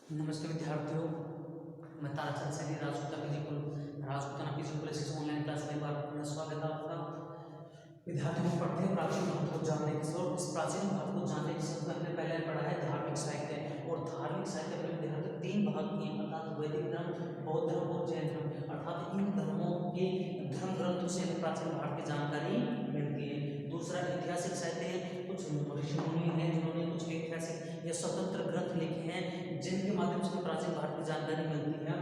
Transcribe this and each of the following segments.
नमस्ते विद्यार्थियों, मैं Tarachand Saini Rajputana PG college online class में बार बार स्वागत है आपका। विद्यार्थियों को पढ़ते हैं प्राचीन भारत को जानने की और इस प्राचीन भारत को जानने की सबसे हमने पहले पढ़ा है धार्मिक साहित्य। और धार्मिक साहित्य में विद्यार्थी तीन भाग किए हैं, अर्थात वैदिक धर्म, बौद्ध धर्म और जैन धर्म। अर्थात इन धर्मों के धर्म ग्रंथों से हमें प्राचीन भारत की जानकारी मिलती है। दूसरा ऐतिहासिक साहित्य है, कुछ ऋषि मुनि हैं जिन्होंने कुछ ऐतिहासिक या स्वतंत्र ग्रंथ लिखे हैं जिनके माध्यम से प्राचीन भारत की जानकारी मिलती है।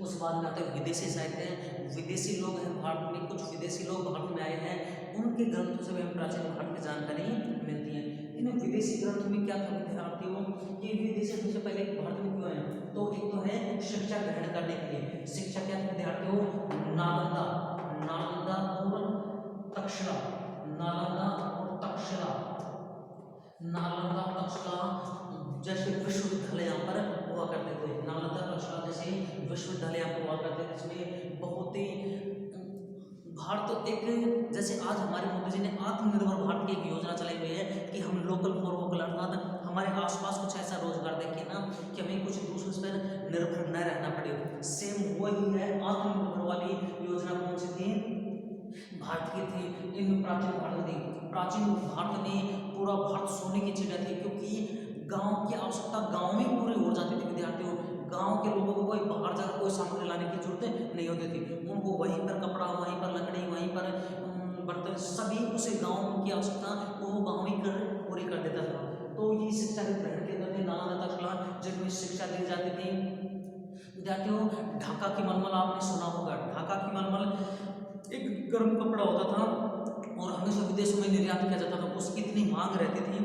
उस बाद में आता है विदेशी साहित्य। विदेशी लोग हैं भारत में, कुछ विदेशी लोग भारत में आए हैं, उनके ग्रंथों से हमें प्राचीन भारत की जानकारी मिलती है। इन विदेशी ग्रंथों में क्या था विद्यार्थियों कि विदेशी सबसे पहले भारत में क्यों आए, तो एक तो है शिक्षा ग्रहण करने के लिए। शिक्षा क्या विद्यार्थियों, नालंदा नालंदा और तक्षशिला, नालंदा और तक्षशिला, नालंदा तक्षशिला जैसे विश्वविद्यालय यहाँ पर हुआ करते थे। नालंदा तक्षशिला जैसे विश्वविद्यालय यहाँ पर हुआ करते थे, जिसमें बहुत ही भारत एक, जैसे आज हमारे मोदी जी ने आत्मनिर्भर भारत की एक योजना चलाई हुई है कि हम लोकल फॉर वोकल, अर्थात हमारे आसपास कुछ ऐसा रोजगार देखें ना कि हमें कुछ दूसरों पर निर्भर न रहना पड़े। सेम वही है आत्मनिर्भर वाली योजना। कौन सी थी? भारत की थी। इन प्राचीन भारत थी। प्राचीन भारत में पूरा भारत सोने की चिड़िया थी, क्योंकि गांव की आवश्यकता गांव में पूरी हो जाती थी विद्यार्थियों। गांव के लोगों को कोई बाहर जाकर कोई सामग्री लाने की जरूरत नहीं होती थी। उनको वहीं पर कपड़ा, वहीं पर लकड़ी, वहीं पर बर्तन, सभी उसे गांव की आवश्यकता वो गांव ही पूरी कर देता था। तो ये शिक्षा के ग्रहण के अंदर नालंदा तक्षशिला जिनमें शिक्षा दी जाती थी। विद्यार्थियों, ढाका की मलमल आपने सुना होगा। ढाका की मलमल एक गर्म कपड़ा होता था और हमेशा विदेशों में निर्यात किया जाता था। उसकी इतनी मांग रहती थी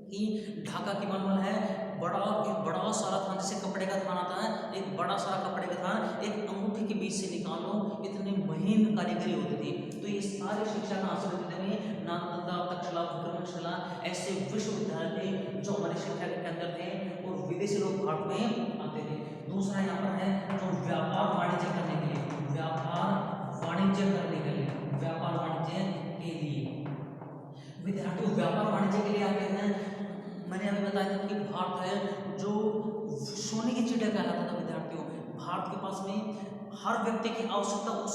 कि ढाका की मलमल है बड़ा सारा था, जैसे कपड़े का थान आता है, एक बड़ा सारा कपड़े का थान एक अंगूठी के बीच से निकालो, इतनी महीन कारीगरी होती थी। तो ये सारी शिक्षा का हासिल करने में नालंदा, तक्षशिला, विक्रमशिला ऐसे विश्वविद्यालय थे जो हमारे शिक्षा के अंदर थे और विदेशी लोग भारत में आते थे। दूसरा यहाँ पर है जो व्यापार वाणिज्य करने के लिए, व्यापार वाणिज्य करने के लिए, व्यापार वाणिज्य के लिए विद्यार्थी व्यापार वाणिज्य के लिए आते हैं। मैंने अभी बताया था कि भारत है जो सोने की चिड़िया कहलाता था विद्यार्थियों। भारत के पास में हर व्यक्ति की आवश्यकता, उस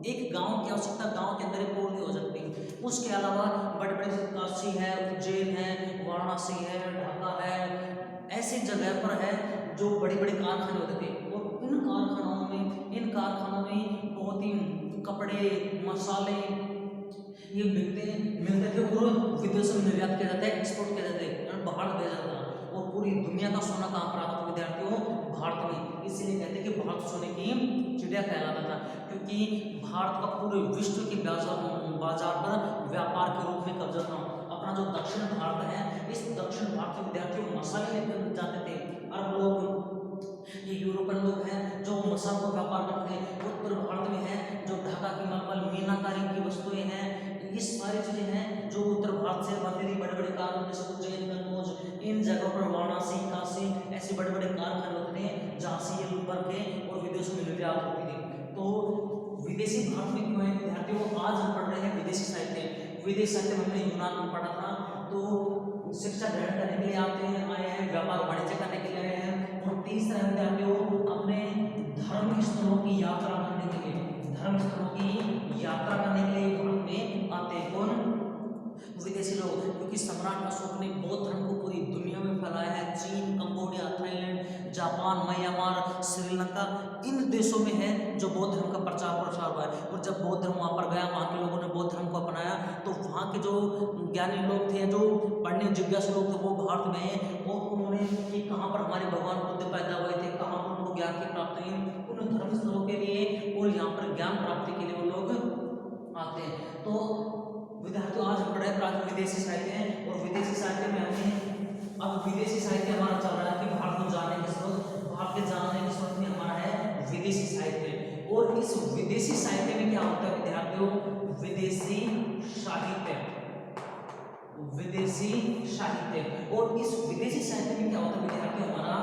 एक गांव की आवश्यकता गांव के अंदर ही पूरी हो सकती है। उसके अलावा बड़े बड़े काशी है, उज्जैन है, वाराणसी है, ढाका है, ऐसी जगह पर है जो बड़े बड़े कारखाने होते थे। और इन कारखानों में बहुत ही कपड़े, मसाले ये मिलते थे और विदेशों में निर्यात किया जाता है, एक्सपोर्ट किया जाता है, बाहर भेजा जाता है। और पूरी दुनिया का सोना कहाँ पर आता था विद्यार्थियों? भारत में। इसीलिए कहते हैं कि भारत सोने की चिड़िया कहलाता था, क्योंकि भारत का पूरे विश्व के बाजार पर व्यापार के रूप में कब्जा था। अपना जो दक्षिण भारत है, इस दक्षिण भारत के विद्यार्थियों मसाले लेकर जाते थे। अरब लोग, ये यूरोपियन लोग हैं जो मसालों का व्यापार करते हैं। उत्तर भारत में है जो ढाका की मलमल, मीनाकारी की वस्तुएं हैं, ये सारी चीजें हैं जो उत्तर भारत से बनती थी। बड़े बड़े कारखाने जैसे उज्जैन, कन्नौज, इन जगहों पर वाराणसी, काशी, ऐसे बड़े बड़े कारखाने होते थे जहाँ से ये बन के और विदेशों में निर्यात होती थी। तो विदेशी भारत में क्यों है विद्यार्थियों? आज हम पढ़ रहे हैं विदेशी साहित्य। विदेशी साहित्य में हमने यूनान में पढ़ा था। तो शिक्षा ग्रहण करने के लिए आए हैं, व्यापार वाणिज्य करने के लिए आए हैं। और तीसरा विद्यार्थियों अपने धर्म स्थलों की यात्रा करने के लिए, धर्म स्थलों की यात्रा करने के लिए भारत में आते हैं। कौन? विदेशी लोग। क्योंकि सम्राट अशोक ने बौद्ध धर्म को पूरी दुनिया में फैलाया है। चीन, Cambodia, Thailand, Japan, Myanmar, Sri Lanka, इन देशों में है जो बौद्ध धर्म का प्रचार प्रसार हुआ है। और जब बौद्ध धर्म वहाँ पर गया, वहाँ के लोगों ने बौद्ध धर्म को अपनाया, तो वहाँ के जो ज्ञानी लोग थे, जो पढ़ने जिज्ञासु लोग थे, वो भारत में आए और उन्होंने कि कहाँ पर हमारे भगवान बुद्ध पैदा हुए थे, कहाँ पर उनको ज्ञान की प्राप्ति हुई, उन धर्म स्थलों के लिए और यहाँ पर ज्ञान प्राप्ति के लिए वो लोग आते हैं। तो विद्यार्थियों आज हम पढ़े प्राचीन विदेशी साहित्य हैं। और विदेशी साहित्य में हमें अब विदेशी साहित्य हमारा चल रहा है कि भारत को जानने के स्रोत, भारत के जानने के स्रोत में हमारा है विदेशी साहित्य। और इस विदेशी साहित्य में क्या होता है विद्यार्थियों? विदेशी साहित्य, विदेशी साहित्य। और इस विदेशी साहित्य में क्या होता है विद्यार्थियों हमारा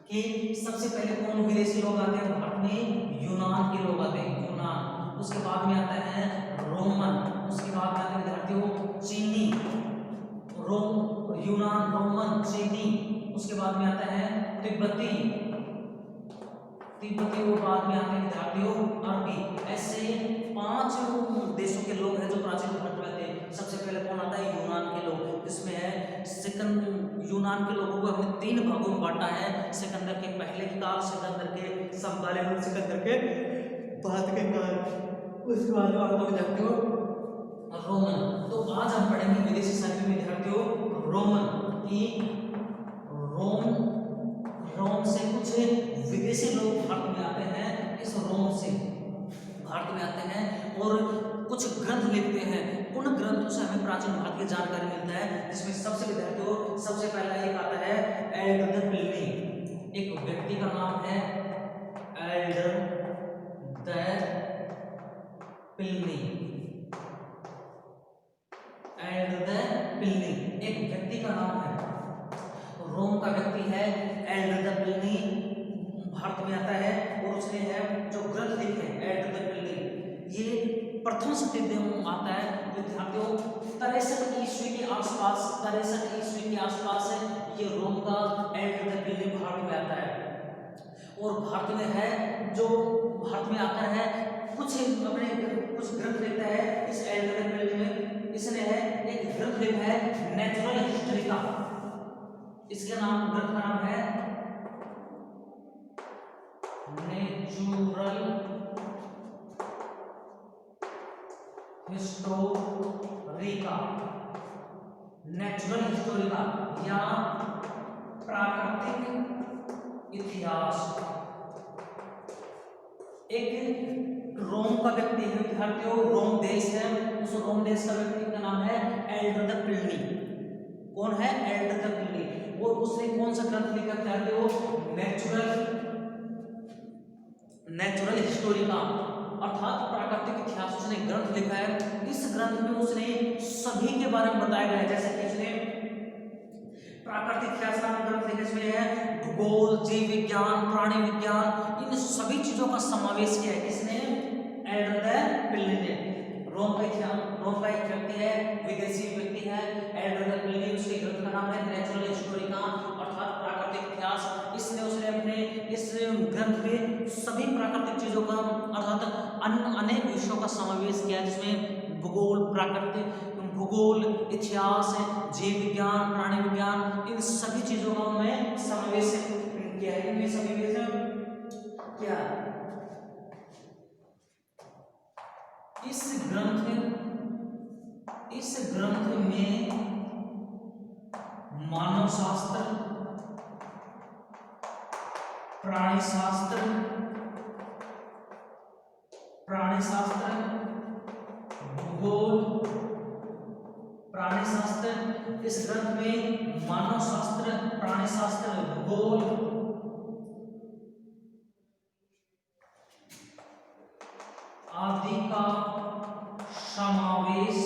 कि सबसे पहले कौन विदेशी लोग आते हैं भारत में? यूनान के लोग आते हैं, यूनान। उसके बाद में आता है रोमन, उसके बाद में आते हैं विद्यार्थियों चीनी, यूनान, रोमन, चीनी, उसके बाद में आता है तिब्बती, वो बाद में आते हैं विद्यार्थियों अरबी। ऐसे 5 देशों के लोग हैं जो प्राचीन भारत में थे। सबसे पहले कौन आता है? यूनान के लोग, जिसमें है यूनान के लोगों को हमने 3 भागों में बांटा है। सिकंदर के पहले के काल, सिकंदर के समकालीन और सिकंदर के बाद के काल। उसके बाद में आता है विद्यार्थियों रोमन। तो आज हम पढ़ेंगे विदेशी साहित्य में विद्यार्थियों रोमन की रोम से कुछ विदेशी लोग भारत में आते हैं। इस रोम से भारत में आते हैं और कुछ ग्रंथ लिखते हैं। उन ग्रंथों से हमें प्राचीन भारत की जानकारी मिलता है, जिसमें सबसे विद्यार्थियों सबसे पहला एक आता है एल्डर प्लिनी। एक व्यक्ति का नाम है एल्डर प्लिनी। एक व्यक्ति का नाम है, रोम का व्यक्ति है एल्डर प्लिनी, भारत में आता है और उसने है जो ग्रंथ लिखे एल्डर प्लिनी। ये प्रथम शताब्दी में आता है विद्यार्थियों 63 ईस्वी के आसपास है ये रोम का एल्डर प्लिनी भारत में आता है। और भारत में है जो भारत में आता है कुछ ग्रंथ लिखता है इस एल्डर प्लिनी में। इसने है एक ग्रंथ लिखा है नेचुरल हिस्ट्री का। इसके ग्रंथ का नाम है नेचुरल हिस्टोरिका या प्राकृतिक इतिहास। एक रोम का व्यक्ति है विद्यार्थियों, रोम देश है, उस रोम देश का व्यक्ति का नाम है एल्डर प्लिनी। कौन है? Elder Pliny. और उसने कौन सा ग्रंथ लिखा विद्यार्थियों? नेचुरल हिस्टोरिका अर्थात प्राकृतिक इतिहास उसने ग्रंथ लिखा है। इस ग्रंथ में उसने सभी के बारे में बताया गया है, जैसे कि उसने प्राकृतिक इतिहास नामक ग्रंथ लिखा, इसमें है भूगोल, जीव विज्ञान, प्राणी विज्ञान, इन सभी चीजों का समावेश किया है। किसने? एल्डर प्लिनी ने। रोम का एक व्यक्ति है, विदेशी व्यक्ति है एल्डर प्लिनी। उसके ग्रंथ का नाम है नेचुरल हिस्टोरिका अर्थात प्राकृतिक इतिहास। उसने अपने इस ग्रंथ में सभी प्राकृतिक चीजों का अर्थात अनेक विषयों का समावेश किया, जिसमें भूगोल, इतिहास, जीव विज्ञान, प्राणी विज्ञान, इन सभी चीजों का मैं समावेश किया है। इनमें सभी क्या इस ग्रंथ में मानव शास्त्र, प्राणी शास्त्र, भूगोल, प्राणी शास्त्र, इस ग्रंथ में मानव शास्त्र, प्राणी शास्त्र, भूगोल आदि का समावेश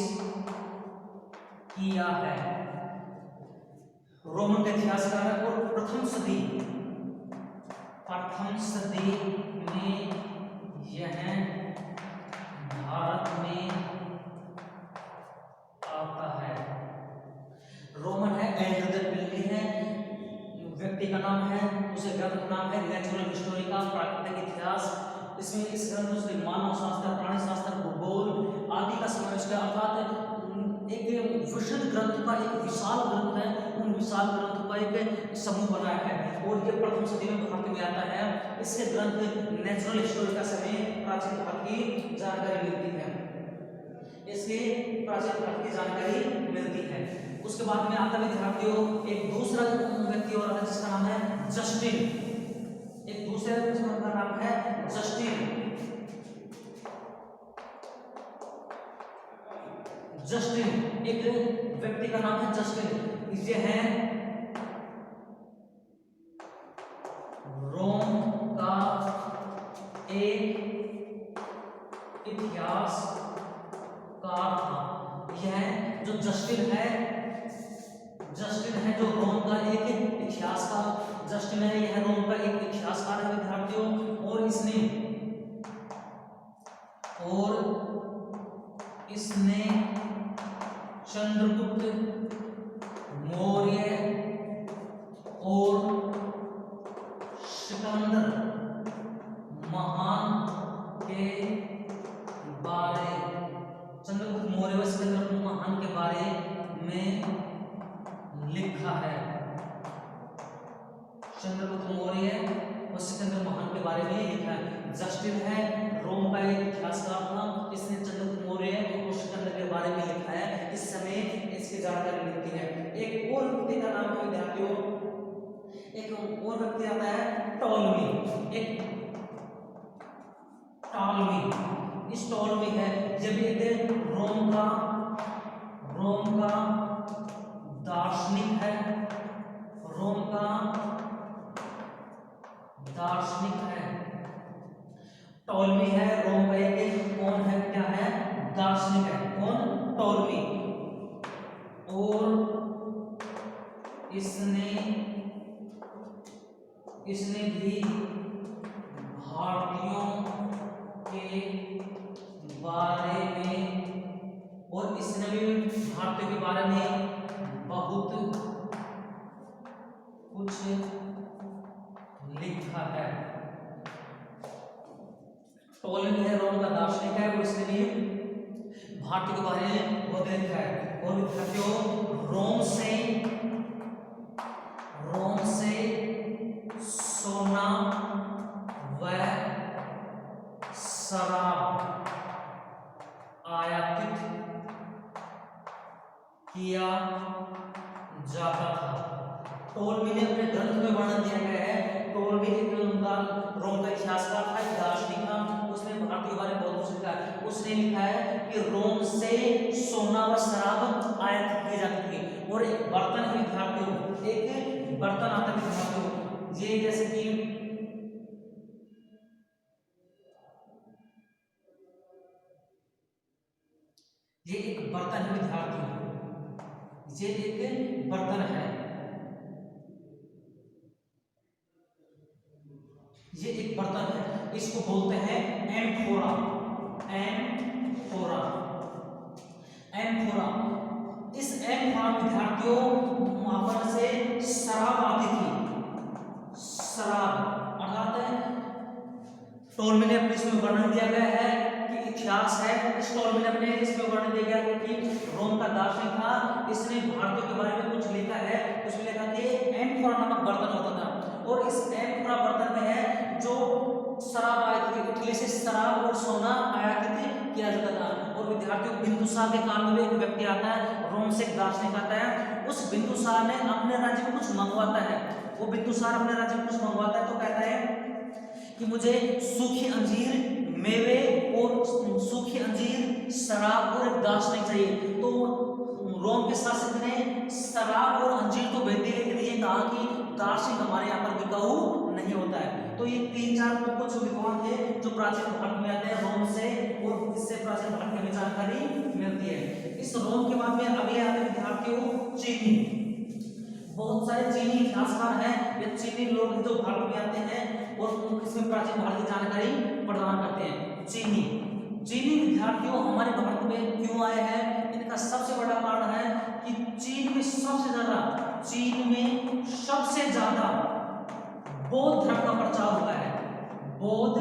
किया है। रोमन के इतिहासकार और प्रथम सदी में यह भारत में आता है। रोमन है एल्डर प्लिनी है, व्यक्ति का नाम है, उसे ग्रंथ का नाम है नेचुरल हिस्टोरिका प्राकृतिक इतिहास। इसमें इस ग्रंथ में उसने मानव शास्त्र, प्राणी शास्त्र, भूगोल आदि का समावेश किया अर्थात एक विशद ग्रंथ का एक विशाल ग्रंथ है, उन विशाल ग्रंथों का एक समूह बनाया है और ये प्रथम सदी में भारत में आता है। इसके ग्रंथ नेचुरल हिस्टोरिका से हमें प्राचीन भारत की जानकारी मिलती है। उसके बाद में आता है विद्यार्थियों एक दूसरा व्यक्ति और है जिसका नाम है जस्टिन। एक दूसरे का नाम है जस्टिन। एक व्यक्ति का नाम है जस्टिन। ये है रोम का एक इतिहासकार था। यह जो जस्टिन है जो रोम का एक इतिहासकार जस्टिन है, यह रोम का एक इतिहासकार है विद्यार्थियों। और इसने चंद्रगुप्त मौर्य और लिखा है। चंद्रगुप्त मौर्य और सिकंदर महान के बारे में लिखा है। जस्टिन है रोम का एक इतिहासकार था, इसने चंद्रगुप्त मौर्य और सिकंदर के बारे में लिखा है। इस समय इसकी जानकारी मिलती है। एक और व्यक्ति का नाम है विद्यार्थियों, एक और व्यक्ति आता है टॉलमी। एक टॉलमी, इस टॉलमी है जब एक रोम का दार्शनिक है, रोम का दार्शनिक है। टॉलमी है रोम का एक कौन है, क्या है, दार्शनिक है। कौन, टॉलमी। और इसने भी भारतीयों के बारे में भारतीयों के बारे में बहुत कुछ लिखा है। टॉलमी है रोम का दार्शनिक है और इसने भी भारतीयों के बारे में बहुत लिखा है। और विद्यार्थियों रोम से सोना व शराब आयातित किया जाता था। टॉलमी ने अपने ग्रंथ में वर्णन दिया गया है। टॉलमी एक रोम का इतिहासकार था, दार्शनिक था, उसने भारत के बारे में बहुत कुछ लिखा है। उसने लिखा है कि रोम से सोना व शराब आयात की जाती थी। और एक बर्तन है विद्यार्थियों, एक बर्तन आता है विद्यार्थियों, ये जैसे कि ये एक बर्तन है विद्यार्थियों, ये एक बर्तन है, ये एक बर्तन है, इसको बोलते हैं एम्फोरा। Amphora, amphora. इस एम्फोरा विद्यार्थियों वहां पर से शराब आती थी। शराब अर्थात टॉलमी ने अपने इसमें वर्णन दिया गया है कि इतिहास है। इस टॉलमी ने अपने इसमें वर्णन दिया गया है कि रोम का दार्शनिक था, इसने भारतीयों के बारे में कुछ लिखा है। उसमें लिखा कि एम्फोरा नामक बर्तन होता था और इस एम्फोरा बर्तन में है जो शराब आयात की, इटली से शराब और सोना आयातित किया जाता था। और विद्यार्थियों बिंदुसार के काल में एक व्यक्ति आता है, रोम से एक दार्शनिक आता है। उस बिंदुसार ने अपने राज्य में कुछ मंगवाता है, वो बिंदुसार अपने राज्य में कुछ मंगवाता है तो कहता है कि मुझे सूखी अंजीर, मेवे और सूखी अंजीर, शराब और एक दार्शनिक चाहिए। तो रोम के शासक ने शराब और अंजीर तो भेज दी, लेकिन ये कहा कि दार्शनिक हमारे यहाँ पर बिकाऊ नहीं होता है। तो ये 3-4 कुछ विद्वान थे जो प्राचीन भारत में आते हैं रोम से, और इससे प्राचीन भारत में जानकारी मिलती है। इस रोम के बाद में अभी आते हैं विद्यार्थियों चीनी। बहुत सारे चीनी इतिहासकार हैं, ये चीनी लोग जो भारत में आते हैं और इसमें प्राचीन भारत की जानकारी प्रदान करते हैं। चीनी विद्यार्थियों हमारे भारत में क्यों आए हैं, इनका सबसे बड़ा कारण है कि चीन में सबसे ज्यादा बौद्ध धर्म का प्रचार हुआ है। बौद्ध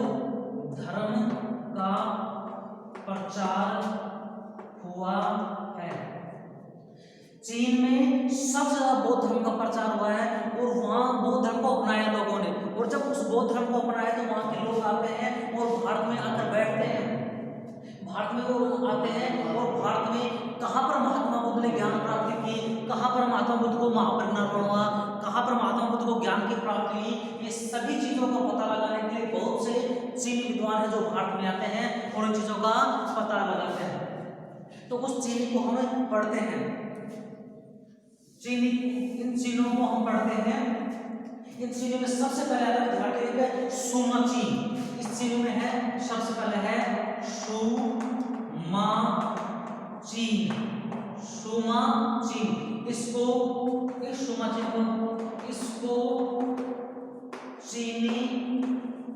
धर्म का प्रचार हुआ है। चीन में सबसे ज्यादा बौद्ध धर्म का प्रचार हुआ है और वहां बौद्ध धर्म को अपनाया लोगों ने। और जब उस बौद्ध धर्म को अपनाया तो वहां के लोग आते हैं और भारत में आकर बैठते हैं। भारत में वो आते हैं और भारत में कहाँ पर महात्मा बुद्ध ने ज्ञान प्राप्ति की, कहाँ पर महात्मा बुद्ध को महापरिनिर्वाण हुआ, कहाँ पर महात्मा बुद्ध को ज्ञान की प्राप्ति हुई, ये सभी चीजों का पता लगाने के लिए बहुत से चीनी विद्वान हैं जो भारत में आते हैं और इन चीजों का पता लगाते हैं। तो उस चीनी को हम पढ़ते हैं, इन चीनों को हम पढ़ते हैं। इन चीनों में सबसे पहले आता है विद्यार्थी सुमा चीन। इस चीन में है, सबसे पहले है सुमा चीन। सुमा चीन, इसको चीनी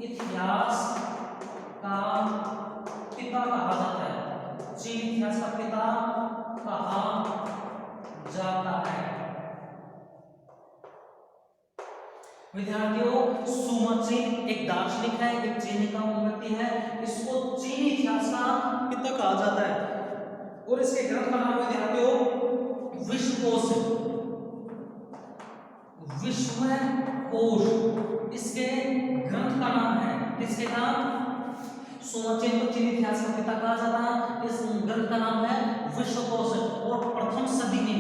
इतिहास का पिता कहा जाता है। चीनी इतिहास का पिता कहा जाता है। विद्यार्थियों सुमा चीन एक दार्शनिक है, एक चीनी का व्यक्ति है, इसको चीनी इतिहास का पिता कहा जाता है। और इसके ग्रंथ का नाम विद्यार्थियों विश्वकोश। विश्वकोश, इसके ग्रंथ का नाम है, किसके नाम? सोमचेन को चीनी इतिहास का पिता कहा जाता है। इस ग्रंथ का नाम है विश्वकोश। और प्रथम सदी में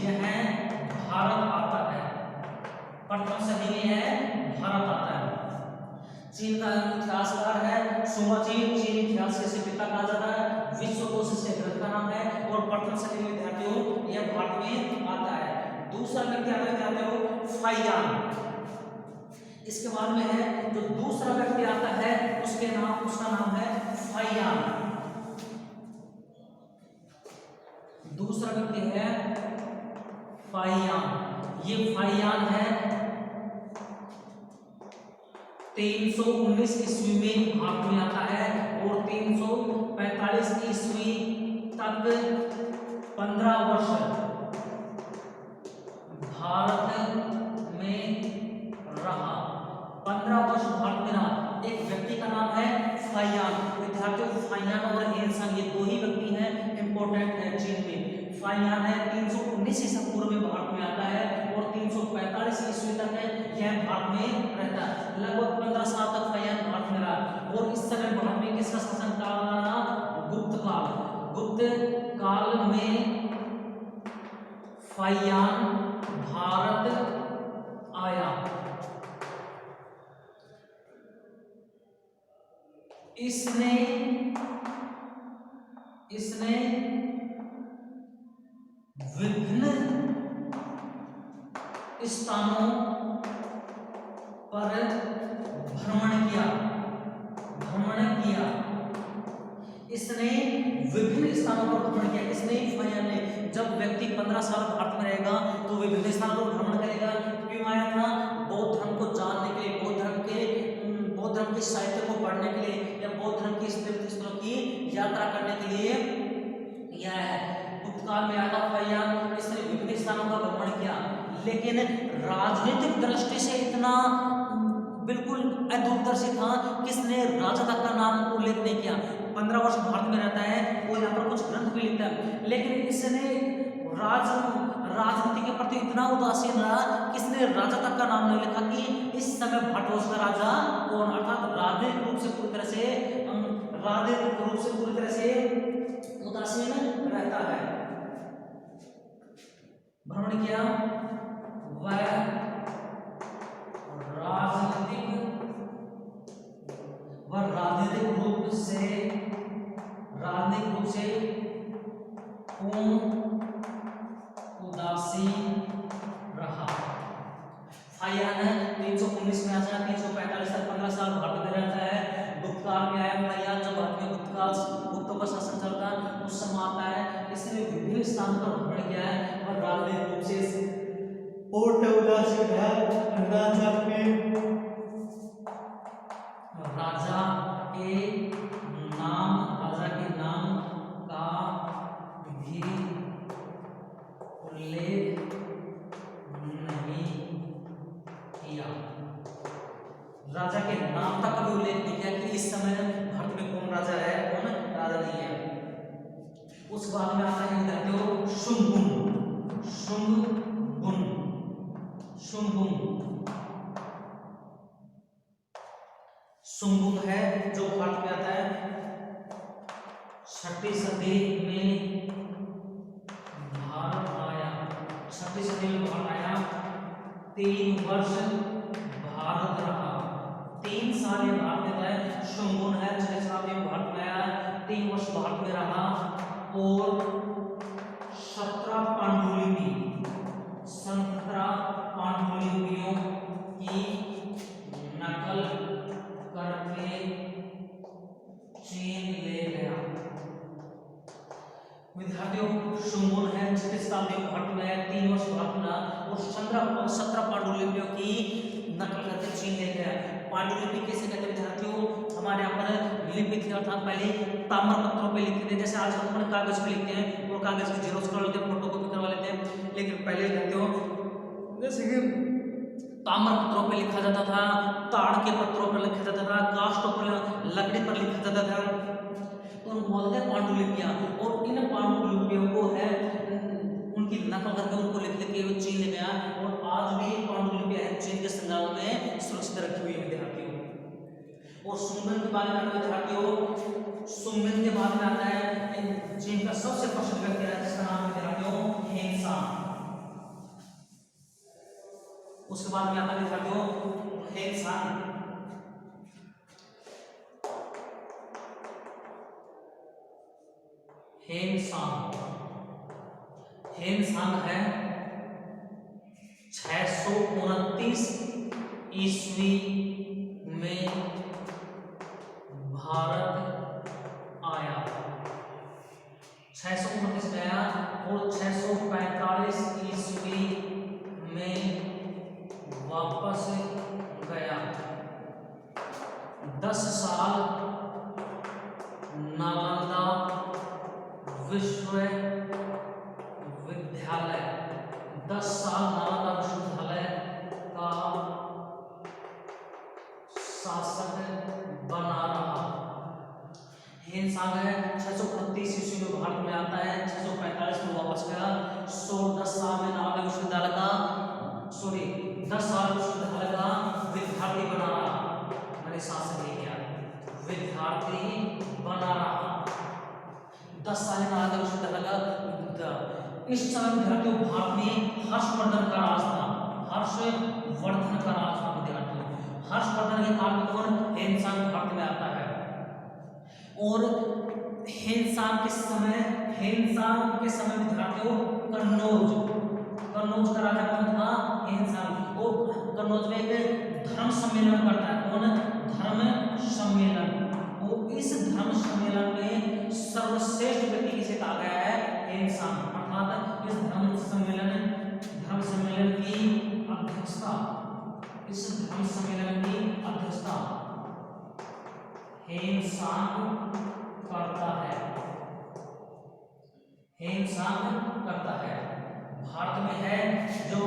यह भारत आता है। प्रथम सदी में यह भारत आता है। चीन का इतिहासकार है सोमचेन, चीन इतिहास के पिता कहा जाता है। विश्वकोश इसके ग्रंथ का नाम है और प्रथम सदी में विद्यार्थियों यह भारत में आता है। दूसरा व्यक्ति आता है फाहियान, इसके बाद में है जो दूसरा व्यक्ति आता है उसका नाम है फाहियान। दूसरा व्यक्ति है फाहियान। ये फाहियान है 319 ईस्वी में भारत में आता है और 345 ईस्वी तक 15 वर्ष भारत में रहा। 15 वर्ष भारत में रहा। एक व्यक्ति का नाम है फाहियान। विद्यार्थियों, फाहियान और हेनसांग ये दो ही व्यक्ति हैं, इंपॉर्टेंट है चीन में। फाहियान है 319 ईसा पूर्व में भारत में आता है और 345 ईस्वी तक है यह भारत में रहता है। लगभग 15 साल तक फाहियान भारत में रहा। और इस समय भारत में किसका शासन काल रहा? गुप्त काल। गुप्त काल में फाहियान भारत आया। इसने विभिन्न स्थानों पर भ्रमण किया। इसने विभिन्न स्थानों पर भ्रमण किया। इसने फाहियान ने। जब व्यक्ति 15 साल भारत में रहेगा तो विभिन्न स्थानों पर भ्रमण करेगा। क्यों आया था? बौद्ध धर्म को जानने के लिए, बौद्ध धर्म के साहित्य को पढ़ने के लिए या बौद्ध धर्म की स्थलों की यात्रा करने के लिए यह है। गुप्त काल में आया फाहियान। इसने विभिन्न स्थानों का भ्रमण किया, लेकिन राजनीतिक दृष्टि से इतना बिल्कुल अदूरदर्शी था कि इसने राजा तक का नाम उल्लेख नहीं किया। 15 वर्ष भारत में रहता है और यहाँ पर कुछ ग्रंथ भी लिखता है, लेकिन इसने राजनीति के प्रति इतना उदासीन रहा कि इसने राजा तक का नाम नहीं लिखा कि इस समय भारतवर्ष का राजा कौन, अर्थात राजनीतिक रूप से पूरी तरह से उदासीन रहता है। भ्रमण किया वह राजनीतिक रूप से पूर्ण उदासीन रहा। फाहियान 319 में आता है, 345 तक 15 साल भारत में रहता है। गुप्त काल में आया फाहियान। जब भारत में गुप्तों का शासन चलता है उस समय आता है। इसने विभिन्न स्थानों पर भ्रमण किया है और राजनीतिक रूप से पूर्ण उदासीन है। राजा के नाम का भी उल्लेख नहीं किया। राजा के नाम तक का भी उल्लेख नहीं किया कि इस समय भारत में कौन राजा है, कौन राजा नहीं है। उस बाद में आता है विद्यार्थियों शुंगुन है जो भारत में आता है 6वीं सदी में भारत आया। 6वीं सदी में भारत आया। 3 वर्ष भारत रहा। 3 साल ये भारत में रहा। शुंगुन है 6 साल में भारत में आया, 3 वर्ष भारत में रहा और 17 पांडुलिपियों की नकल करके चीन ले गया। विद्यार्थियों, शुंगुन है 6 शताब्दी में भारत में आया, 3 वर्ष भारत में रहा और 17 पांडुलिपियों की नकल करके चीन ले गया। पांडुलिपि कैसे कहते हैं विद्यार्थियों? हमारे यहाँ पर लिपि थी, अर्थात पहले ताम्र पत्रों पे लिखते थे, जैसे आज हम कागज पे लिखते हैं और कागज की जेरोक्स करवा लेते हैं, फोटोकॉपी करवा लेते हैं। लेकिन पहले विद्यार्थियों जैसे कि ताम्र पत्रों पे लिखा जाता था, ताड़ के पत्रों पर लिखा जाता था, काष्ठों पर, लकड़ी पर लिखा जाता था, तो उनको बोलते हैं पांडुलिपियां। और इन पांडुलिपियों को है उनकी नकल करके उनको और सुंगन के बारे में आता है विद्यार्थियों, सुंगन के बारे में आता है चीन का सबसे प्रसिद्ध व्यक्ति है जिसका नाम है विद्यार्थियों हेनसांग। उसके बाद में आता है विद्यार्थियों हेनसांग। हेनसांग हेनसांग है 629 ईस्वी में भारत आया। 629 में आया और 645 ईस्वी में वापस गया। 10 साल नालंदा विश्वविद्यालय 10 साल नालंदा विश्वविद्यालय का शासक बना रहा। हेनसांग है 629 ईस्वी में भारत में आता है, 645 में वापस गया। 10 साल में नालंदा विश्वविद्यालय का 10 साल विश्वविद्यालय का विद्यार्थी बना रहा। मैंने शासक नहीं किया, विद्यार्थी बना रहा। 10 साल नालंदा विश्वविद्यालय का इस समय विद्यार्थियों भारत में हर्षवर्धन का राज था। हर्षवर्धन का राज था विद्यार्थियों। हर्षवर्धन के काल में कौन हेनसांग भारत में आता है। और हेनसांग के समय विद्यार्थियों कन्नौज का राजा कौन था हेनसांग। और कन्नौज में एक धर्म सम्मेलन करता है। कौन धर्म सम्मेलन। और इस धर्म सम्मेलन में सर्वश्रेष्ठ व्यक्ति किसे कहा गया है हेनसांग। अर्थात इस धर्म सम्मेलन की अध्यक्षता हेनसांग करता है। भारत में है जो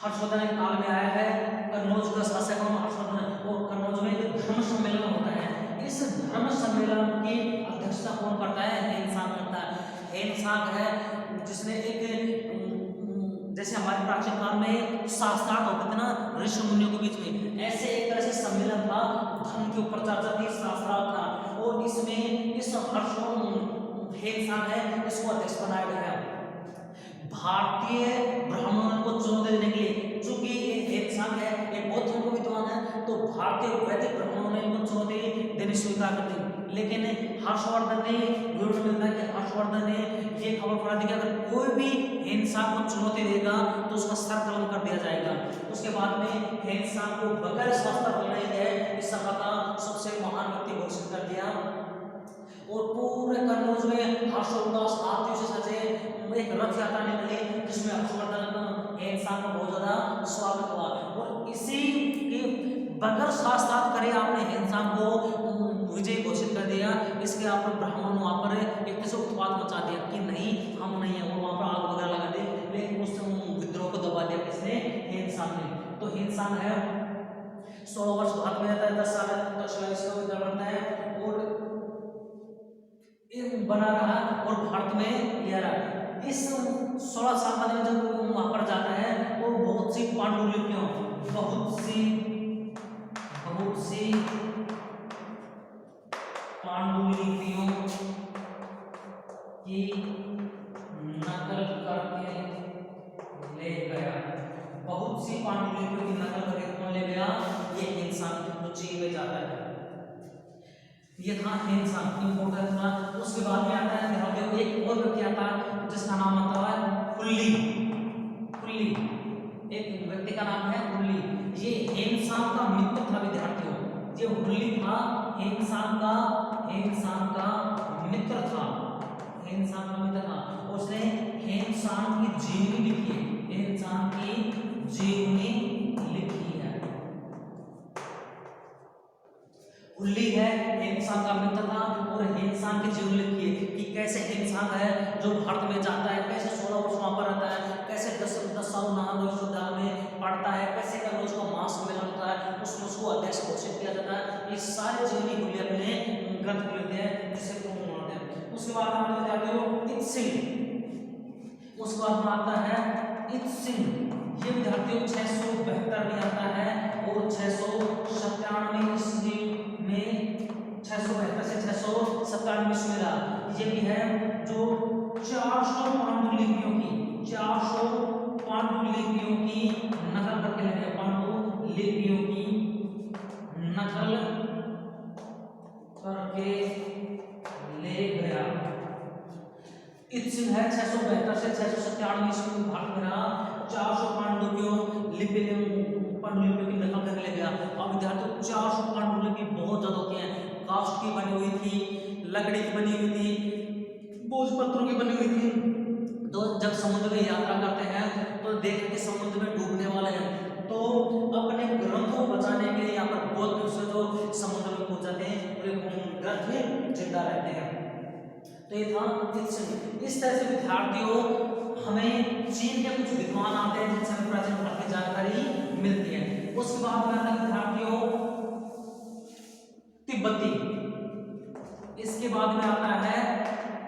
हर्षवर्धन के काल में आया है। कन्नौज का शासक हर्षवर्धन और कन्नौज में एक धर्म सम्मेलन होता है। इस धर्म सम्मेलन की अध्यक्षता कौन करता है हेनसांग करता है। हेनसांग है जिसने एक जैसे हमारे प्राचीन काल में शास्त्रार्थ होते थे ना ऋषि मुनियों के बीच में, ऐसे एक तरह से सम्मेलन था धर्म के ऊपर चर्चा थी, शास्त्रार्थ था। और इसमें इस हेनसांग है इसको अध्यक्ष बनाया गया भारतीय ब्राह्मणों को चुनौती देने के लिए। चूंकि हेनसांग है एक बौद्ध धर्म को विद्वान है तो भारतीय वैदिक ब्राह्मणों ने इनको चुनौती देनी स्वीकार कर दी। लेकिन हर्षवर्धन ने हर्षवर्धन ने ये खबर फैला दी कि अगर कोई भी हेनसांग को चुनौती देगा तो उसका सर कलम कर दिया जाएगा। उसके बाद में हेनसांग को बगैर शास्त्र बनाई गए इस सभा का सबसे महान व्यक्ति घोषित कर दिया। और पूरे कन्नौज में हर्षोल्लास आरती से सजे एक रथ यात्रा निकली जिसमें हर्षवर्धन हेनसांग का बहुत ज्यादा स्वागत हुआ। और इसी के बगैर शास्त्रार्थ करे आपने हेनसांग को विजय घोषित कर दिया। इसके आप ब्राह्मण वहां पर एक तरह से उत्पात मचा दिया कि नहीं हम नहीं है, और वहां पर आग वगैरह लगा दी। लेकिन उस विद्रोह को दबा दिया किसने हेनसांग ने। तो हेनसांग है 16 वर्ष भारत में रहता है, 10 साल तक इसका विद्रोह बनता है और बना रहा और भारत में यह रहा। इस 16 साल बाद में जब वहां पर जाता है तो बहुत सी पांडुलिपियों की नकल करके ले गया। बहुत सी पांडुलिपियों की नकल करके कौन ले गया ये हेनसांग जो चीन में जाता है। ये था हेनसांग इंपोर्टेंट था। उसके बाद में आता है यहाँ पे एक और व्यक्ति आता है जिसका नाम आता है हुल्ली। एक व्यक्ति का नाम है हुल्ली। ये हेनसांग का मित्र था विद्यार्थियों। ये हुल्ली था हेनसांग का मित्र था। उसने हेनसांग की जीवनी लिखी है। हुल्ली है हेनसांग का मित्र था और हेनसांग की जीवनी लिखी है कि कैसे हेनसांग है जो भारत में जाता है, कैसे 16 वर्ष वहां पर रहता है, कैसे 10 साल नालंदा विश्वविद्यालय में पढ़ता है, कैसे कन्नौज का महासम्मेलन होता है उसमें उसको अध्यक्ष घोषित किया जाता है। ये सारे जीवनी हुल्ली अपने ग्रंथ में लिखते हैं जिसे मानते हैं। उसके बाद हम जाते हो इत सिंह। उसके बाद आता है इत्सिन, ये विद्यार्थियों 672 में आता है और 697 ईस्वी में 672 से 697 ईस्वी में रहा। ये भी है जो 400 पांडुलिपियों की नकल करके ले गया, पांडुलिपियों की नकल करके ले गया। इत्सिन है 672 से 697 ईस्वी में भारत में रहा, 400 पांडुलिपियों की नकल करके ले गया। अब विद्यार्थियों 400 पांडुलिपि बहुत ज्यादा होती हैं, काष्ठ की बनी हुई थी, लकड़ी की बनी हुई थी, भोजपत्रों की बनी हुई थी। तो जब समुद्र में यात्रा करते हैं तो देखें कि समुद्र में डूबने वाले हैं, तो अपने ग्रंथों को बचाने के लिए यहाँ पर बहुत से जो समुद्र में कूद जाते हैं और ग्रंथ में जिंदा रहते हैं। तो ये था इस तरह से विद्यार्थियों हमें चीन के कुछ विद्वान आते हैं जिनसे हमें प्राचीन भारत की जानकारी मिलती है। उसके बाद में आता है विद्यार्थियों तिब्बती, इसके बाद में आता है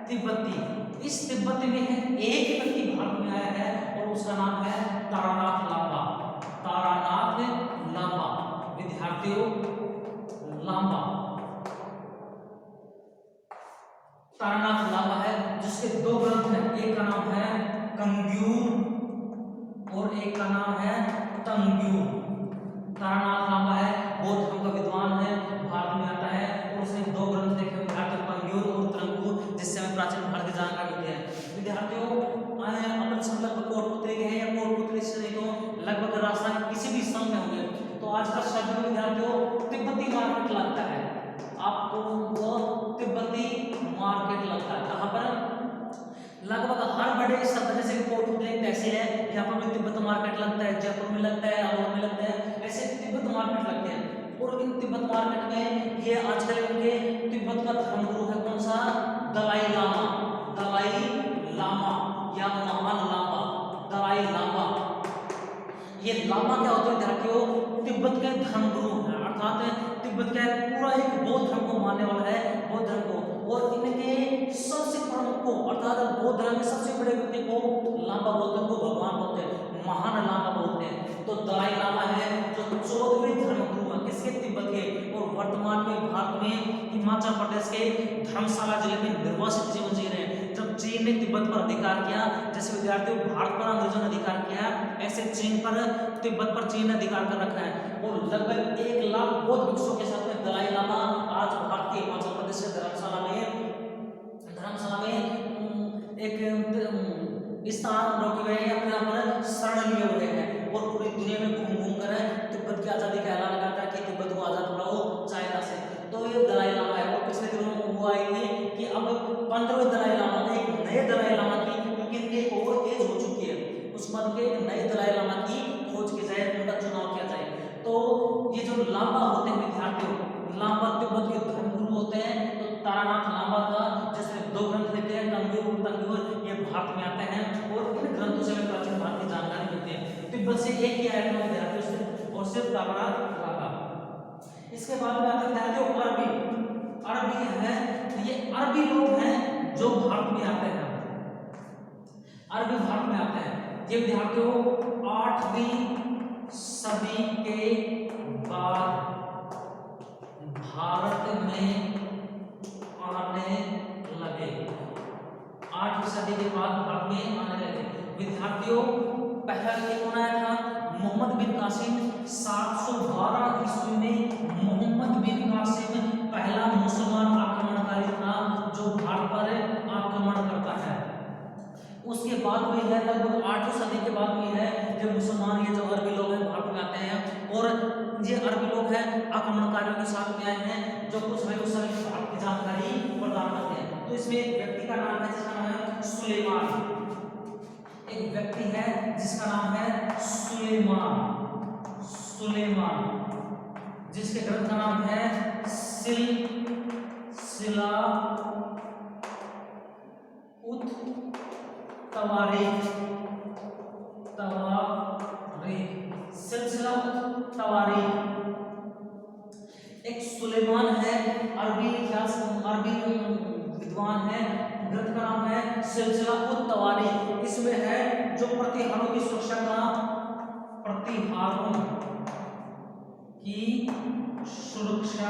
तिब्बती। इस तिब्बती में है एक व्यक्ति भारत में आया है और उसका नाम है तारानाथ लांबा। तारानाथ लांबा विद्यार्थियों, लांबा तारानाथ लांबा है, जिसके दो ग्रंथ हैं, एक का नाम है कंग्यूर और एक का नाम है तंग्यूर। तारानाथ लांबा है, बौद्ध धर्म का विद्वान है, भारत में आता है और उसने दो ग्रंथ लिखे हैं, कंग्यूर और तंग्यूर, जिससे हमें प्राचीन भारत की जानकारी मिलती है। विद्यार्थियों अपन सब लगभग कोटपुतली के हैं या कोटपुतली से नहीं तो लगभग राजस्थान किसी भी स्थान में होंगे। तो आज का शब्द में विद्यार्थियों तिब्बती मार्केट लगता है, आपको वो तिब्बती मार्केट लगता है। कहाँ पर? लगभग हर बड़े शब्द, जैसे कोटपुतली एक तहसील है, यहाँ पर भी तिब्बत मार्केट लगता है, जयपुर में लगता है, अलवर में लगता है, ऐसे तिब्बत मार्केट लगते हैं। और इन तिब्बत मार्केट में ये आजकल उनके तिब्बत का धर्मगुरु है कौन सा? दलाई लामा। दलाई लामा या महान लामा, दलाई लामा। ये लामा क्या होते हैं विद्यार्थियों? तिब्बत के धर्मगुरु हैं, अर्थात तिब्बत का पूरा एक बौद्ध धर्म को मानने वाला है, बौद्ध धर्म को। और इनके सबसे प्रमुख को अर्थात बौद्ध धर्म के सबसे बड़े व्यक्ति को लामा बोलते हैं, को भगवान बोलते हैं, महान लामा बोलते हैं। तो दलाई लामा है जो 14वें धर्मगुरु है, किसके? तिब्बत के। और वर्तमान में भारत में हिमाचल प्रदेश के धर्मशाला जिले में निर्वासित जीवन जी रहे हैं। जब चीन ने तिब्बत पर अधिकार किया, जैसे विद्यार्थियों भारत पर अंग्रेजों ने अधिकार किया, ऐसे चीन पर, तिब्बत पर चीन ने अधिकार कर रखा है। और लगभग 1 लाख बौद्ध भिक्षुओं के साथ में दलाई लामा आज भारत के हिमाचल प्रदेश के धर्मशाला में एक स्थान रोके हुए हैं, अपने यहाँ पर शरण लिए हुए हैं और पूरी दुनिया में घूम घूम कर तिब्बत की आजादी का ऐलान करता है कि तिब्बत को आजाद कराओ चाइना से। तो ये दलाई लामा है। और पिछले दिनों में हुआ है कि अब 15वें दलाई लामा, एक नए दलाई लामा की, क्योंकि इनकी एक ओवर एज हो चुकी है, उस मत के नए दलाई लामा की खोज की जाए, उनका चुनाव किया जाए। तो ये जो लामा होते हैं विद्यार्थियों, लामा तिब्बत के धर्मगुरु होते हैं। तो तारानाथ लांबा का जिसने 2 ग्रंथ लिखे हैं, कंग्यूर और तंग्यूर, ये भारत में आते हैं और इन ग्रंथों से हमें प्राचीन भारत की जानकारी मिलती है। तिब्बत से एक ही आया था विद्यार्थियों से, और सिर्फ तारानाथ लांबा। इसके बाद में आते हैं अरबी। अरबी है, ये अरबी लोग हैं जो भारत में आते हैं, अरबी भारत में आते हैं। ये विद्यार्थियों 8वीं सदी के बाद भारत में आने लगे, 8वीं सदी के बाद भारत में आने लगे। विद्यार्थियों पहला ये कौन आया था? मोहम्मद बिन कासिम। 712 ईस्वी में मोहम्मद बिन कासिम पहला मुसलमान आक्रमणकारी था जो भारत पर आक्रमण करता है। उसके बाद भी है, लगभग 8वीं सदी के बाद भी है जो मुसलमान, ये जो अरबी लोग हैं भारत में आते हैं। और ये अरबी लोग हैं आक्रमणकारियों के साथ में आए हैं जो कुछ है उस समय भारत की जानकारी प्रदान करते हैं। तो इसमें एक व्यक्ति का नाम है जिसका नाम है सुलेमान। एक व्यक्ति है जिसका नाम है सुलेमान, जिसके ग्रंथ का नाम है सिलसिला उत तवारीख, सिलसिला उत तवारीख। एक सुलेमान है, अरबी इतिहास, अरबी विद्वान है, ग्रंथ का नाम है सिलसिला उत तवारीख। इसमें है जो प्रतिहारों की सुरक्षा का प्रतिहारों की सुरक्षा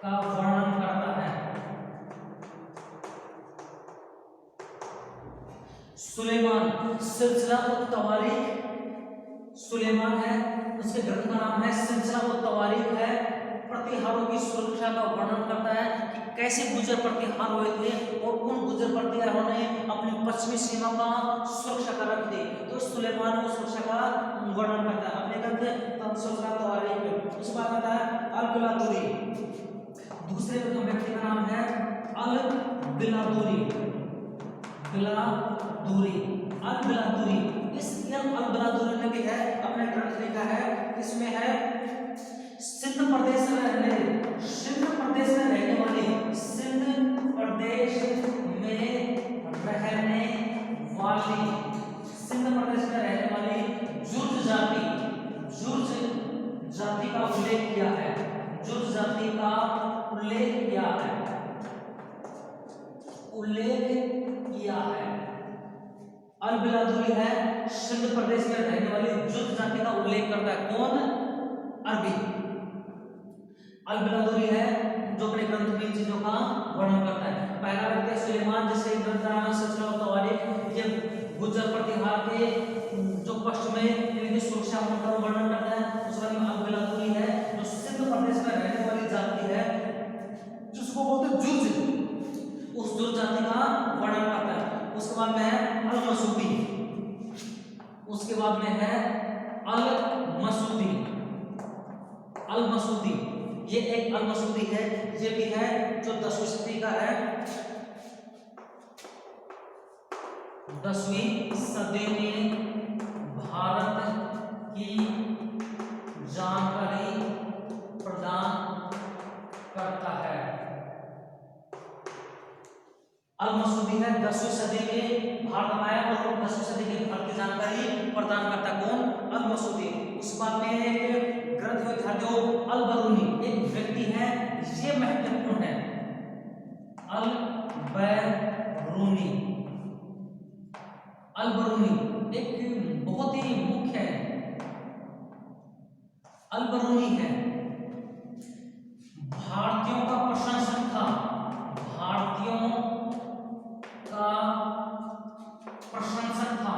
का वर्णन करता है। सुलेमान सिलसिला और तवारीख, सुलेमान है, उसके ग्रंथ का नाम है सिलसिला और तवारीख है, प्रतिहारों की सुरक्षा का वर्णन करता है कि कैसे गुजर प्रतिहार हुए थे और उन गुजर प्रतिहारों ने अपनी पश्चिमी सीमा का सुरक्षा कर रखी थी। तो सुलेमान ने सुरक्षा का वर्णन करता है अपने ग्रंथ सिलसिला तवारीख में। उसके बाद आता है अल-बिलादुरी, दूसरे व्यक्ति का नाम है अल-बिलादुरी, अल-बिलादुरी। इस अल-बिलादुरी ने भी है अपने ग्रंथ लिखा है, इसमें है सिंध प्रदेश में रहने वाली, सिंध प्रदेश में रहने वाली जुर्ज जाति का उल्लेख किया है, जुर्ज जाति का उल्लेख किया है। अल-बिलादुरी है सिंध प्रदेश में रहने वाली जुर्ज जाति का उल्लेख करता है। कौन? अरबी। अल-बिलादुरी है जो अपने ग्रंथ में इन चीजों का वर्णन करता है। पहला व्यक्ति सुलेमान, जिसके ग्रंथ का नाम सिलसिला और तवारीख, ये गुजर प्रतिहार के जो पश्चिम में इनकी सुरक्षा का वर्णन करता है। उसका नाम अल-बिलादुरी है जो सिंध प्रदेश में रहने वाली जाति है जिसको बोलते हैं जुर्ज, उस जुर्ज जाति का वर्णन करता है। उसके बाद में है अल-मसूदी, उसके बाद में है अल-मसूदी, अल-मसूदी, ये एक अल-मसूदी है, ये भी है जो 10वीं सदी का है, 10वीं सदी में भारत की जानकारी प्रदान करता है। अल-मसूदी है 10वीं सदी में भारत में आया और 10वीं सदी में भारत की जानकारी प्रदान करता है। कौन? अल-मसूदी। उस बात में एक ग्रंथ में था जो अल-बरूनी, एक व्यक्ति है, ये महत्वपूर्ण है, अल-बरूनी, अल-बरूनी एक बहुत ही मुख्य है। अल-बरूनी है भारतीयों का प्रशंसक था, भारतीयों का प्रशंसक था,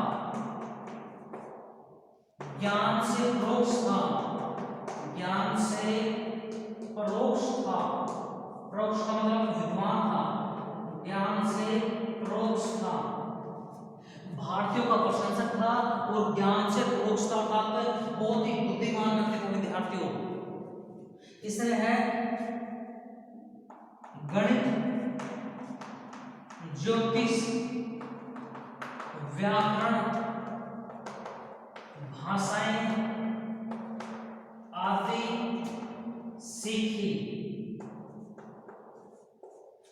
ज्ञान से परोक्ष था, ज्ञान से परोक्ष था, परोक्ष का मतलब विद्वान था, ज्ञान से परोक्ष था, भारतीयों का प्रशंसक था और ज्ञान से परोक्ष था, अर्थात बहुत ही बुद्धिमान व्यक्ति थे विद्यार्थियों। इसने है गणित, ज्योतिष, व्याकरण, भाषाएं आदि सीखी।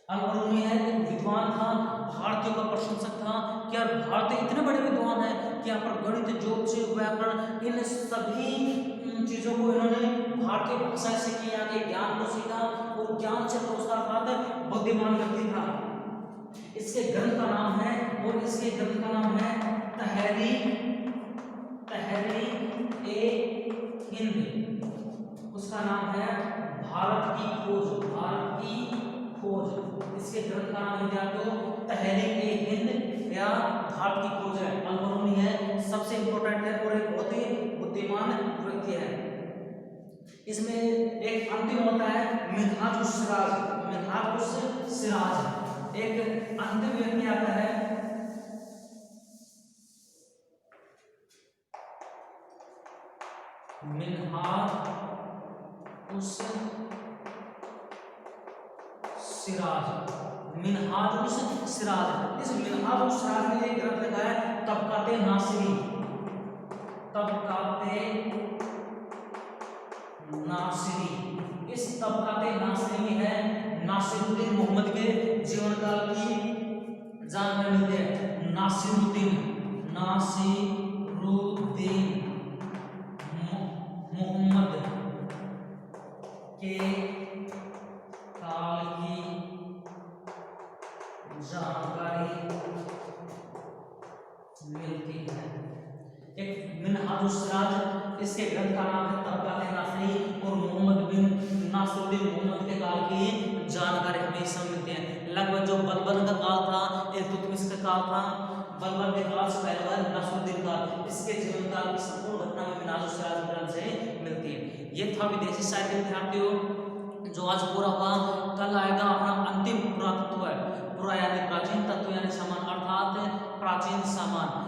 अल-बरूनी है एक विद्वान था, भारतीयों का प्रशंसक था। क्या भारतीय इतने बड़े विद्वान हैं कि यहाँ पर गणित, ज्योतिष, व्याकरण, इन सभी चीजों को इन्होंने भारतीय भाषा सीखी, यहाँ के ज्ञान को सीखा और ज्ञान से प्रोत्साहित बुद्धिमान व्यक्ति था। इसके ग्रंथ का नाम है, और इसके ग्रंथ का नाम है तहरीक-ए-हिंद। उसका नाम है भारत की खोज, भारत की खोज। इसके ग्रंथ का नाम विद्यार्थियों तहरीक-ए-हिंद या भारत की खोज है। अल-बरूनी है, सबसे इंपॉर्टेंट है और एक बहुत ही बुद्धिमान व्यक्ति है। इसमें एक अंतिम होता है मिन्हाजुस-सिराज, मिन्हाजुस-सिराज एक अंतिम व्यक्ति आता है, मिन्हाजुस-सिराज, मिन्हाजुस-सिराज। इस मिन्हाजुस-सिराज ने एक ग्रंथ लिखा है तबकाते नासिरी, तबकाते नासिरी। इस तबकाते नासिरी में है नासिरुद्दीन मोहम्मद के जीवन काल की जानकारी मिलती है। नासिरुद्दीन मोहम्मद के काल की जानकारी मिलती है। एक मिनहाजुस सिराज, इसके ग्रंथ का नाम है तबकात नासरी, और मोहम्मद बिन नासरुद्दीन मोहम्मद के काल की जानकारी हमें इसमें मिलती है। लगभग जो बलबन का काल था, इल्तुतमिश का काल था, बलबन के काल से पहले वाला नासरुद्दीन काल, इसके जीवन काल की संपूर्ण घटना में मिनहाजुस सिराज ग्रंथ से मिलती है। ये था विदेशी साहित्य विद्यार्थियों जो आज पूरा हुआ। कल आएगा अपना अंतिम पुरातत्व है, पूरा यानी प्राचीन तत्व यानी सामान, अर्थात प्राचीन सामान।